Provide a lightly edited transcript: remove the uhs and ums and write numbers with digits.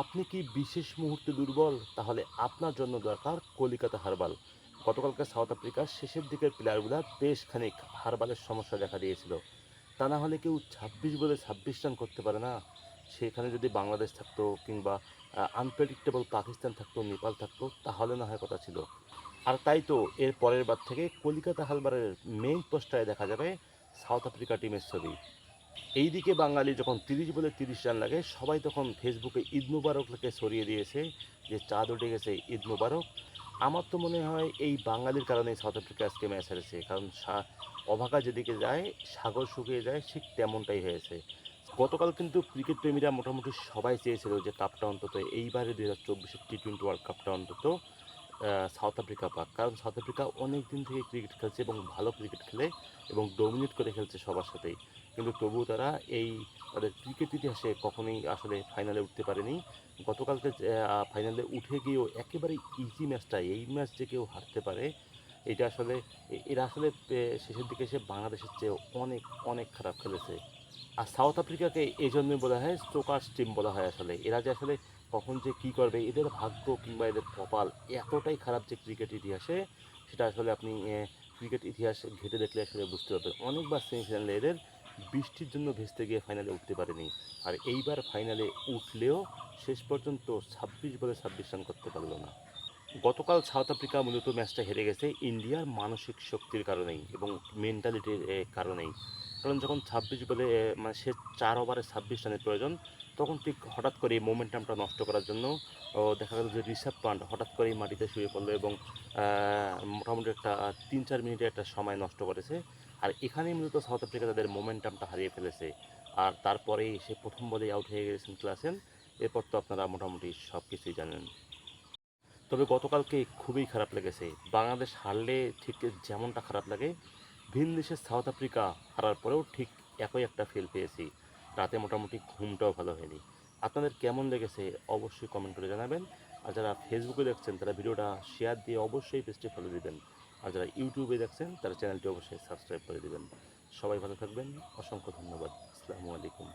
আপনি কি বিশেষ মুহূর্তে দুর্বল? তাহলে আপনার জন্য দরকার কলিকাতা হারবাল। গতকালকে সাউথ আফ্রিকার শেষের দিকের প্লেয়ারগুলা বেশ খানিক হারবালের সমস্যা দেখা দিয়েছিল। তা না হলে কেউ ২৬ বলে ২৬ রান করতে পারে না। সেখানে যদি বাংলাদেশ থাকতো কিংবা আনপ্রেডিক্টেবল পাকিস্তান থাকতো, নেপাল থাকতো তাহলে না হয় কথা ছিল। আর তাই তো এর পরের বার থেকে কলিকাতা হারবালের মেইন পোস্টারে দেখা যাবে সাউথ আফ্রিকা টিমের ছবি। এইদিকে বাঙালি যখন ৩০ বলে ৩০ রান লাগে সবাই তখন ফেসবুকে ঈদ মুবারক লিখে ছড়িয়ে দিয়েছে যে চাঁদ উঠে গেছে, ঈদ মুবারক। আমার তো মনে হয় এই বাঙালির কারণেই সাউথ আফ্রিকা আজকে ম্যাচ হেরেছে, কারণ অভাগা যেদিকে যায় সাগর শুকিয়ে যায়, ঠিক তেমনটাই হয়েছে। গতকাল কিন্তু ক্রিকেট প্রেমীরা মোটামুটি সবাই চেয়েছিল যে কাপটা অন্তত এইবারে ২০২৪ টি-20 ওয়ার্ল্ড কাপটা অন্তত সাউথ আফ্রিকা পাক, কারণ সাউথ আফ্রিকা অনেক দিন থেকে ক্রিকেট খেলছে এবং ভালো ক্রিকেট খেলে এবং ডমিনেট করে খেলছে সবার সাথেই। কিন্তু তবুও তারা এই তাদের ক্রিকেট ইতিহাসে কখনোই আসলে ফাইনালে উঠতে পারেনি। গতকালকে ফাইনালে উঠে গিয়েও একেবারে ইজি ম্যাচটা, এই ম্যাচ যে কেউ হারতে পারে এটা আসলে এরা আসলে শেষের দিকে এসে বাংলাদেশের চেয়ে অনেক অনেক খারাপ খেলেছে। আর সাউথ আফ্রিকাকে এই জন্যই বলা হয় স্টোকার্স টিম বলা হয়। আসলে এরা যে আসলে কখন যে কী করবে, এদের ভাগ্য কিংবা এদের কপাল এতটাই খারাপ যে ক্রিকেট ইতিহাসে সেটা আসলে আপনি ক্রিকেট ইতিহাস ঘেঁটে দেখলে আসলে বুঝতে পারবেন। অনেকবার সেমিফাইনালে এদের বৃষ্টির জন্য ভেস্তে গিয়ে ফাইনালে উঠতে পারেনি। আর এইবার ফাইনালে উঠলেও শেষ পর্যন্ত ২৬ বলে ২৬ রান করতে পারলো না। গতকাল সাউথ আফ্রিকা মূলত ম্যাচটা হেরে গেছে ইন্ডিয়ার মানসিক শক্তির কারণেই এবং মেন্টালিটির কারণেই। কারণ যখন ২৬ বলে মানে সে ৪ ওভারে ২৬ রানের প্রয়োজন, তখন ঠিক হঠাৎ করে মোমেন্টামটা নষ্ট করার জন্য দেখা গেল যে ঋষভ পান্ট হঠাৎ করেই মাটিতে শুয়ে পড়লো এবং মোটামুটি একটা ৩-৪ মিনিটের একটা সময় নষ্ট করেছে। আর এখানেই মূলত সাউথ আফ্রিকা তাদের মোমেন্টামটা হারিয়ে ফেলেছে। আর তারপরেই সে প্রথম বলেই আউট হয়ে গেছেন ক্লাসেন। এরপর তো আপনারা মোটামুটি সব কিছুই জানেন। তবে গতকালকে খুবই খারাপ লেগেছে। বাংলাদেশ হারলে ঠিক যেমনটা খারাপ লাগে, ভিন দেশের সাউথ আফ্রিকা হারার পরেও ঠিক একই একটা ফিল পেয়েছি। রাতে মোটামুটি ঘুমটাও ভালো হয়নি। আপনাদের কেমন লেগেছে অবশ্যই কমেন্ট করে জানাবেন। আর যারা ফেসবুকে দেখছেন তারা ভিডিওটা শেয়ার দিয়ে অবশ্যই পেজটি ফলো দিবেন। আর যারা ইউটিউবে দেখছেন তারা চ্যানেলটি অবশ্যই সাবস্ক্রাইব করে দিবেন। সবাই ভালো থাকবেন। অসংখ্য ধন্যবাদ। আসসালামু আলাইকুম।